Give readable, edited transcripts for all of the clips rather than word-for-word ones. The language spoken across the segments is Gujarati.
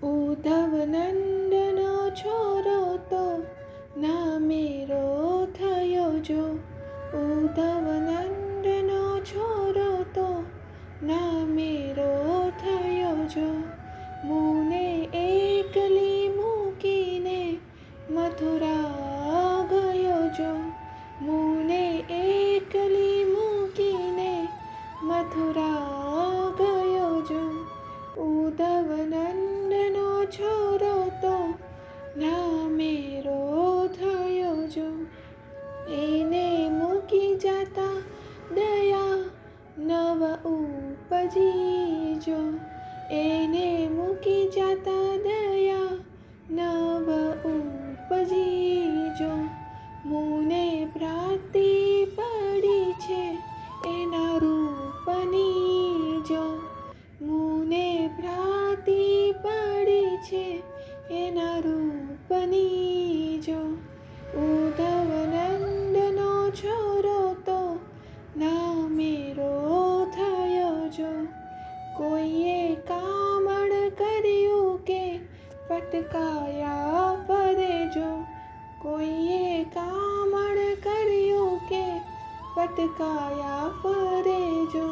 ઉદ્ધવ નંદનો છોરો તો ના મેરો થયો જો. ઉદ્ધવ નંદનો છોરો તો ના મેરો થયો જો. મુને એકલી મૂકીને મથુરા ગયો જો. મુને એકલી મૂકીને મથુરા ગયો જો. ઉદ્ધવ નંદનો છોરો તો ના મેરો થયો જો. એને મૂકી જાતા દયા નવ ઉપજી જો. એને મૂકી જાતા દયા નવ ઉપજી જો. મુને પ્રાપ્તિ પડી છે એના રૂપની જો. મુને પ્રાપ્તિ પડી છે એના રૂપની જો. ઉદ્ધવ નંદનો છોરો તો ના મેરો થયો જો. કોઈએ કામણ કર્યું કે પટકાયા ફરે જો. કોઈએ કામણ કર્યું કે પટકાયા ફરે જો.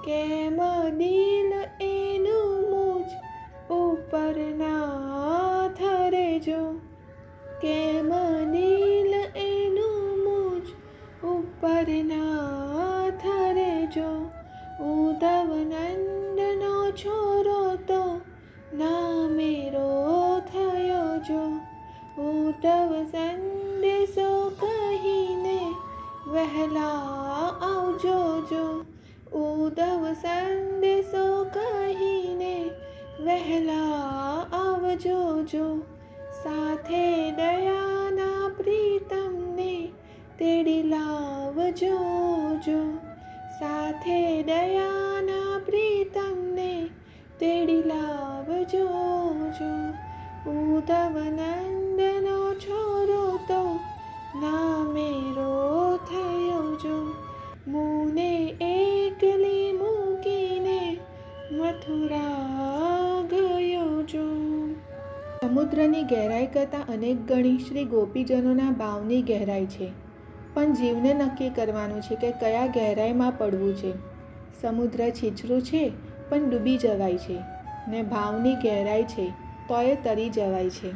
કેમ દિલ એનું મુજ ઉપર ના થરે જો. કેમ દિલ એનું મુજ ઉપર ના થરે જો. ઉદ્ધવ નંદનો છોરો તો ના મેરો થયો જો. ઉદ્ધવ સંદેશો કહીને વહેલા આવજો જો. ઉદ્ધવ સંદેશો કહીને વહેલા આવજો જો. સાથે દયાના પ્રીતમને તેડી લાવજો જો. સાથે દયાના પ્રીતમને તેડી લાવજો જો. ઉદ્ધવ નંદનો છોરો તો ના મેરો થયો જો. મુને એકલી મૂકીને મથુરા ગયો જો. સમુદ્રની ગહેરાઈ કરતાં અનેક ગણી શ્રી ગોપીજનોના ભાવની ગહેરાઈ છે, પણ જીવને નક્કી કરવાનું છે કે કયા ગહેરાઈમાં પડવું છે. સમુદ્ર છીછરું છે પણ ડૂબી જવાય છે, ને ભાવની ગહેરાઈ છે તોય તરી જવાય છે.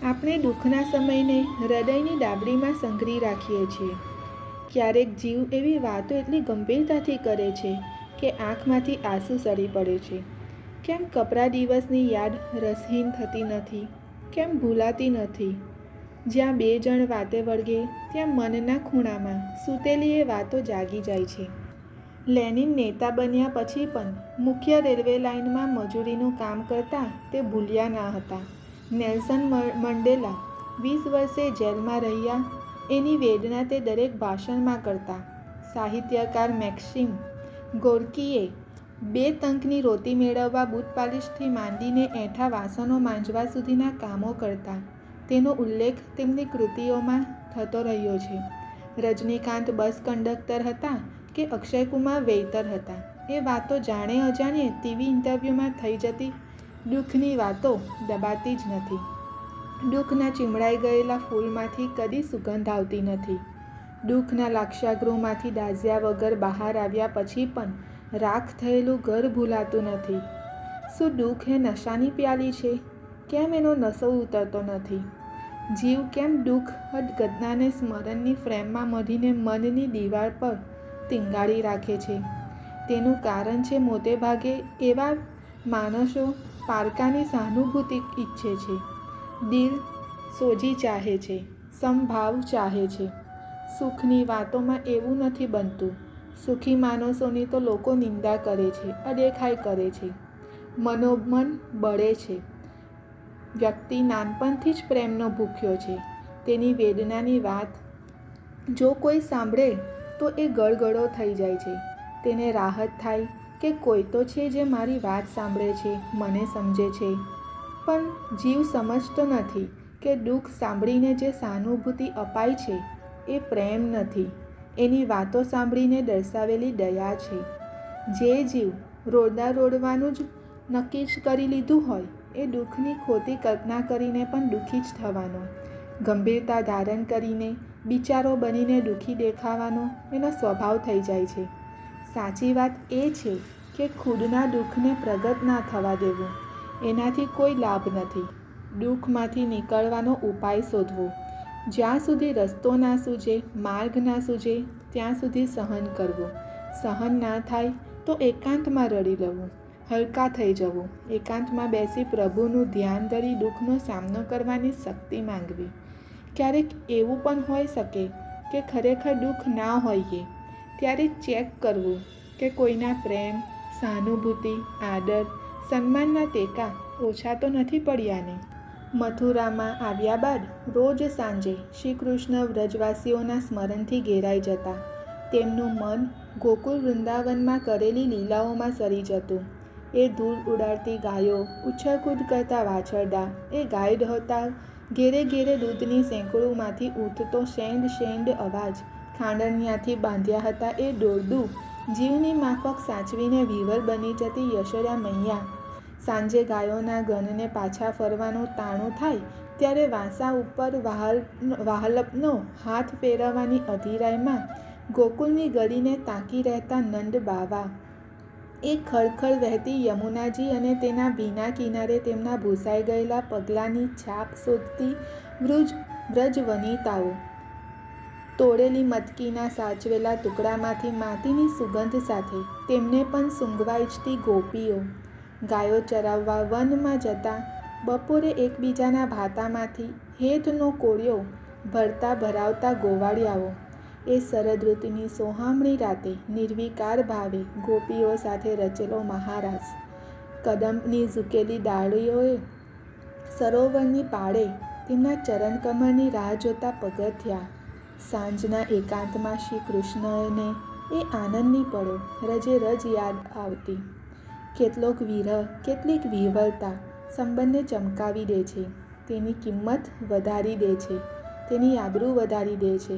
આપણે દુઃખના સમયને હૃદયની ડાબડીમાં સંઘરી રાખીએ છીએ. ક્યારેક જીવ એવી વાતો એટલી ગંભીરતાથી કરે છે કે આંખમાંથી આંસુ સરી પડે છે. કેમ કપરા દિવસની યાદ રસહીન થતી નથી? કેમ ભૂલાતી નથી? જ્યાં બે જણ વાતે વળગે ત્યાં મનના ખૂણામાં સૂતેલી એ વાતો જાગી જાય છે. લેનિન નેતા બન્યા પછી પણ મુખ્ય રેલવે લાઇનમાં મજૂરીનું કામ કરતા તે ભૂલ્યા ના હતા. નેલ્સન મંડેલા 20 વર્ષે જેલમાં રહ્યા એની વેદના તે દરેક ભાષણમાં કરતા. સાહિત્યકાર મેક્સિમ ગોર્કીએ 2 ટંકની રોટી મેળવવા બૂટ પાલિશથી માંડીને એઠા વાસણો માંજવા સુધીના કામો કરતા. તેનો ઉલ્લેખ તેમની કૃતિઓમાં થતો રહ્યો છે. રજનીકાંત બસ કંડક્ટર હતા કે અક્ષયકુમાર વેઇટર હતા, એ વાતો જાણે અજાણે ટીવી ઇન્ટરવ્યૂમાં થઈ જતી. દુઃખની વાતો દબાતી જ નથી. દુઃખના ચીમડાઈ ગયેલા ફૂલમાંથી કદી સુગંધ આવતી નથી. દુઃખના લાક્ષાગૃહમાંથી દાઝ્યા વગર બહાર આવ્યા પછી પણ રાખ થયેલું ઘર ભૂલાતું નથી. શું દુઃખ એ નશાની પ્યાલી છે? કેમ એનો નશો ઉતરતો નથી? જીવ કેમ દુઃખ ગદનાને સ્મરણની ફ્રેમમાં મઢીને મનની દિવાલ પર ટીંગાળી રાખે છે? તેનું કારણ છે મોટે ભાગે એવા માણસો પારકાની સહાનુભૂતિ ઈચ્છે છે, દિલ સોજી ચાહે છે, સમભાવ ચાહે છે. સુખની વાતોમાં એવું નથી બનતું. સુખી માણસોની તો લોકો નિંદા કરે છે, અદેખાઈ કરે છે, મનોમન બળે છે. વ્યક્તિ નાનપણથી જ પ્રેમનો ભૂખ્યો છે. તેની વેદનાની વાત જો કોઈ સાંભળે તો એ ગળગળો થઈ જાય છે. તેને રાહત થાય કે કોઈ તો છે જે મારી વાત સાંભળે છે, મને સમજે છે. પણ જીવ સમજતો નથી કે દુઃખ સાંભળીને જે સહાનુભૂતિ અપાય છે એ પ્રેમ નથી, એની વાતો સાંભળીને દર્શાવેલી દયા છે. જે જીવ રોડવાનું જ નક્કી જ કરી લીધું હોય એ દુઃખની ખોટી કલ્પના કરીને પણ દુઃખી જ થવાનો. ગંભીરતા ધારણ કરીને બિચારો બનીને દુઃખી દેખાવાનો એનો સ્વભાવ થઈ જાય છે. સાચી વાત એ છે કે ખુદના દુઃખને પ્રગટ ના થવા દેવું. એનાથી કોઈ લાભ નથી. દુઃખમાંથી નીકળવાનો ઉપાય શોધવો. જ્યાં સુધી રસ્તો ના સૂઝે, માર્ગ ના સૂઝે, ત્યાં સુધી સહન કરવું. સહન ના થાય તો એકાંતમાં રડી લેવું, હલકા થઈ જવું. એકાંતમાં બેસી પ્રભુનું ધ્યાન ધરી દુઃખનો સામનો કરવાની શક્તિ માંગવી. ક્યારેક એવું પણ હોઈ શકે કે ખરેખર દુઃખ ના હોઈએ. ત્યારે ચેક કરવું કે કોઈના પ્રેમ, સહાનુભૂતિ, આદર, સન્માનના ટેકા ઓછા તો નથી પડ્યા ને. મથુરામાં આવ્યા બાદ રોજ સાંજે શ્રી કૃષ્ણ વ્રજવાસીઓના સ્મરણથી ઘેરાઈ જતા. તેમનું મન ગોકુળ વૃંદાવનમાં કરેલી લીલાઓમાં સરી જતું. એ ધૂળ ઉડાડતી ગાયો, ઉછળકૂદ કરતા વાછરડા, એ ગાય દોહતા ઘેરે ઘેરે દૂધની સેંકળોમાંથી ઉઠતો શેંડ શેંડ અવાજ, ખાંડણિયાથી બાંધ્યા હતા એ દોરડું, જીવની માફક સાચવીને વિવર બની જતી યશોદા મૈયા. સાંજે ગાયોના ગણને પાછા ફરવાનું ટાણું થાય ત્યારે વાંસા ઉપર વાહલપનો હાથ ફેરવવાની અધીરાઈમાં ગોકુળની ગલીને તાકી રહેતા નંદ બાવા, એ ખળખળ વહેતી યમુનાજી અને તેના ભીના કિનારે તેમના ભૂસાઈ ગયેલા પગલાંની છાપ શોધતી વ્રજ વનિતાઓ, તોડેલી મટકીના સાચવેલા ટુકડામાંથી માટીની સુગંધ સાથે તેમને પણ સૂંઘવા ઈચ્છતી ગોપીઓ, ગાયો ચરાવવા વનમાં જતા બપોરે એકબીજાના ભાતામાંથી હેતનો કોળિયો ભરતા ભરાવતા ગોવાળિયાઓ, એ શરદ ઋતુની સોહામણી રાતે નિર્વિકાર ભાવે ગોપીઓ સાથે રચેલો મહારાસ, કદંબની ઝૂકેલી ડાળીઓએ સરોવરની પાળે તેમના ચરણકમળની રાહ જોતા પગથિયા, સાંજના એકાંતમાં શ્રી કૃષ્ણને એ આનંદની પળો રજે રજ યાદ આવતી. કેટલોક વિરહ, કેટલીક વિહવલતા સંબંધને ચમકાવી દે છે, તેની કિંમત વધારી દે છે, તેની આબરૂ વધારી દે છે.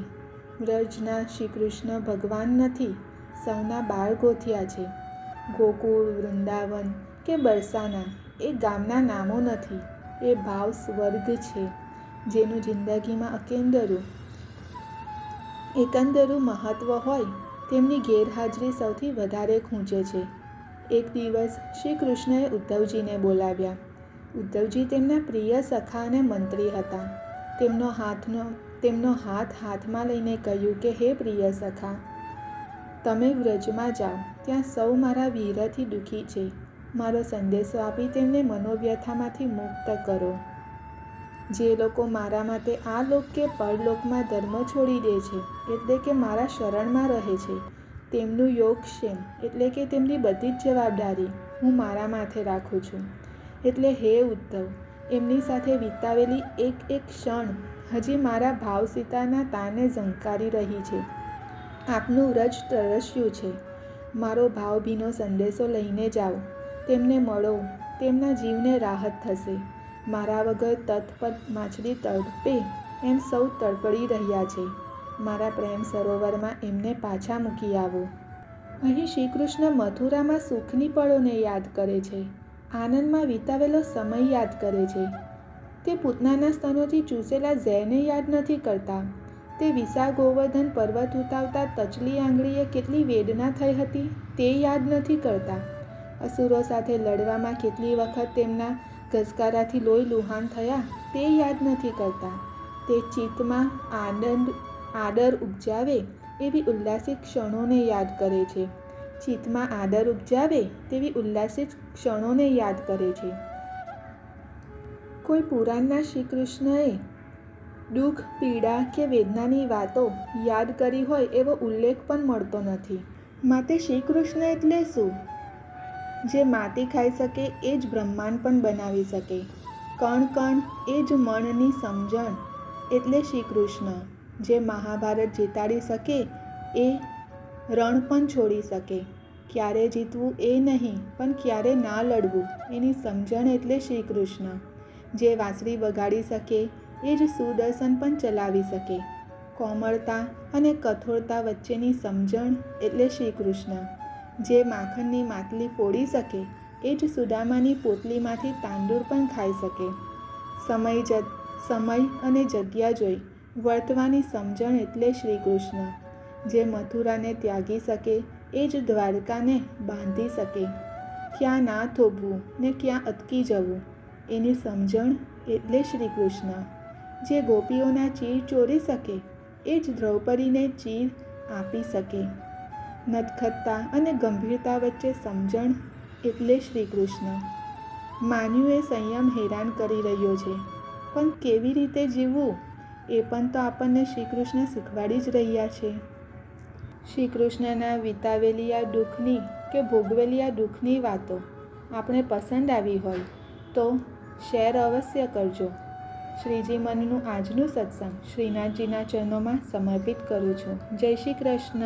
વ્રજના શ્રી કૃષ્ણ ભગવાન નથી, સૌના બાળ ગોથિયા છે. ગોકુળ, વૃંદાવન કે બરસાના એ ગામના નામો નથી, એ ભાવ સ્વર્ગ છે, જેનું જિંદગીમાં એકંદરું મહત્વ હોય તેમની ગેરહાજરી સૌથી વધારે ખૂંચે છે. એક દિવસ શ્રી કૃષ્ણએ ઉદ્ધવજીને બોલાવ્યા. ઉદ્ધવજી તેમના પ્રિય સખા અને મંત્રી હતા. તેમનો હાથ હાથમાં લઈને કહ્યું કે હે પ્રિય સખા, તમે વ્રજમાં જાઓ, ત્યાં સૌ મારા વિરહથી દુઃખી છે. મારો સંદેશો આપી તેમને મનોવ્યથામાંથી મુક્ત કરો. જે લોકો મારા માટે આ લોક કે પરલોકમાં ધર્મ છોડી દે છે, એટલે કે મારા શરણમાં રહે છે, તેમનું યોગક્ષેમ એટલે કે તેમની બધી જ જવાબદારી હું મારા માથે રાખું છું. એટલે હે ઉદ્ધવ, એમની સાથે વિતાવેલી એક એક ક્ષણ હજી મારા ભાવ સીતાના તાને ઝંકારી રહી છે. આપનું વ્રજ તરસ્યું છે. મારો ભાવભીનો સંદેશો લઈને જાઓ, તેમને મળો, તેમના જીવને રાહત થશે. મારા વગર તટ પર માછલી તડપે એમ સૌ તડપડી રહ્યા છે. મારા પ્રેમ સરોવરમાં એમને પાછા મૂકી આવો. અહીં શ્રી કૃષ્ણ મથુરામાં સુખની પળોને યાદ કરે છે, આનંદમાં વિતાવેલો સમય યાદ કરે છે. તે પૂતનાના સ્તનોથી ચૂસેલા ઝેરને યાદ નથી કરતા. તે વિશાળ ગોવર્ધન પર્વત ઉતાવતા ટચલી આંગળીએ કેટલી વેદના થઈ હતી તે યાદ નથી કરતા. અસુરો સાથે લડવામાં કેટલી વખત તેમના ઘસકારાથી લોહી લુહાણ થયા તે યાદ નથી કરતા. તે ચિત્તમાં આદર ઉપજાવે એવી ઉલ્લાસિત ક્ષણોને યાદ કરે છે. ચિત્તમાં આદર ઉપજાવે તેવી ઉલ્લાસિત ક્ષણોને યાદ કરે છે. કોઈ પુરાણના શ્રી કૃષ્ણએ દુઃખ, પીડા કે વેદનાની વાતો યાદ કરી હોય એવો ઉલ્લેખ પણ મળતો નથી. માટે શ્રી કૃષ્ણ એટલે શું? જે માટી ખાઈ શકે એ જ બ્રહ્માંડ પણ બનાવી શકે. કણ કણ એ જ મનની સમજણ એટલે શ્રી કૃષ્ણ. જે મહાભારત જીતાડી શકે એ રણ પણ છોડી શકે. ક્યારે જીતવું એ નહીં પણ ક્યારે ના લડવું એની સમજણ એટલે શ્રી કૃષ્ણ. જે વાંસળી વગાડી શકે એ જ સુદર્શન પણ ચલાવી શકે. કોમળતા અને કઠોરતા વચ્ચેની સમજણ એટલે શ્રી કૃષ્ણ. જે માખણની માટલી ફોડી શકે એ જ સુદામાની પોટલીમાંથી તાંદૂળ પણ ખાઈ શકે. સમય અને જગ્યા જોઈ વર્તવાની સમજણ એટલે શ્રી કૃષ્ણ. જે મથુરાને ત્યાગી શકે એ જ દ્વારકાને બાંધી શકે. ક્યાં ના થોભવું ને ક્યાં અટકી જવું એની સમજણ એટલે શ્રી કૃષ્ણ. જે ગોપીઓના ચીર ચોરી શકે એ જ દ્રૌપદીને ચીર આપી શકે. નટખટતા અને ગંભીરતા વચ્ચે સમજણ એટલે શ્રી કૃષ્ણ. માન્યું એ સંયમ હેરાન કરી રહ્યો છે, પણ કેવી રીતે જીવવું એ પણ તો આપણને શ્રી કૃષ્ણ શીખવાડી જ રહ્યા છે. શ્રી કૃષ્ણના વિતાવેલી આ દુઃખની કે ભોગવેલી આ દુઃખની વાતો આપણે પસંદ આવી હોય તો શેર અવશ્ય કરજો. શ્રીજી મનનું આજનું સત્સંગ શ્રીનાથજીના ચરણોમાં સમર્પિત કરું છું. જય શ્રી કૃષ્ણ.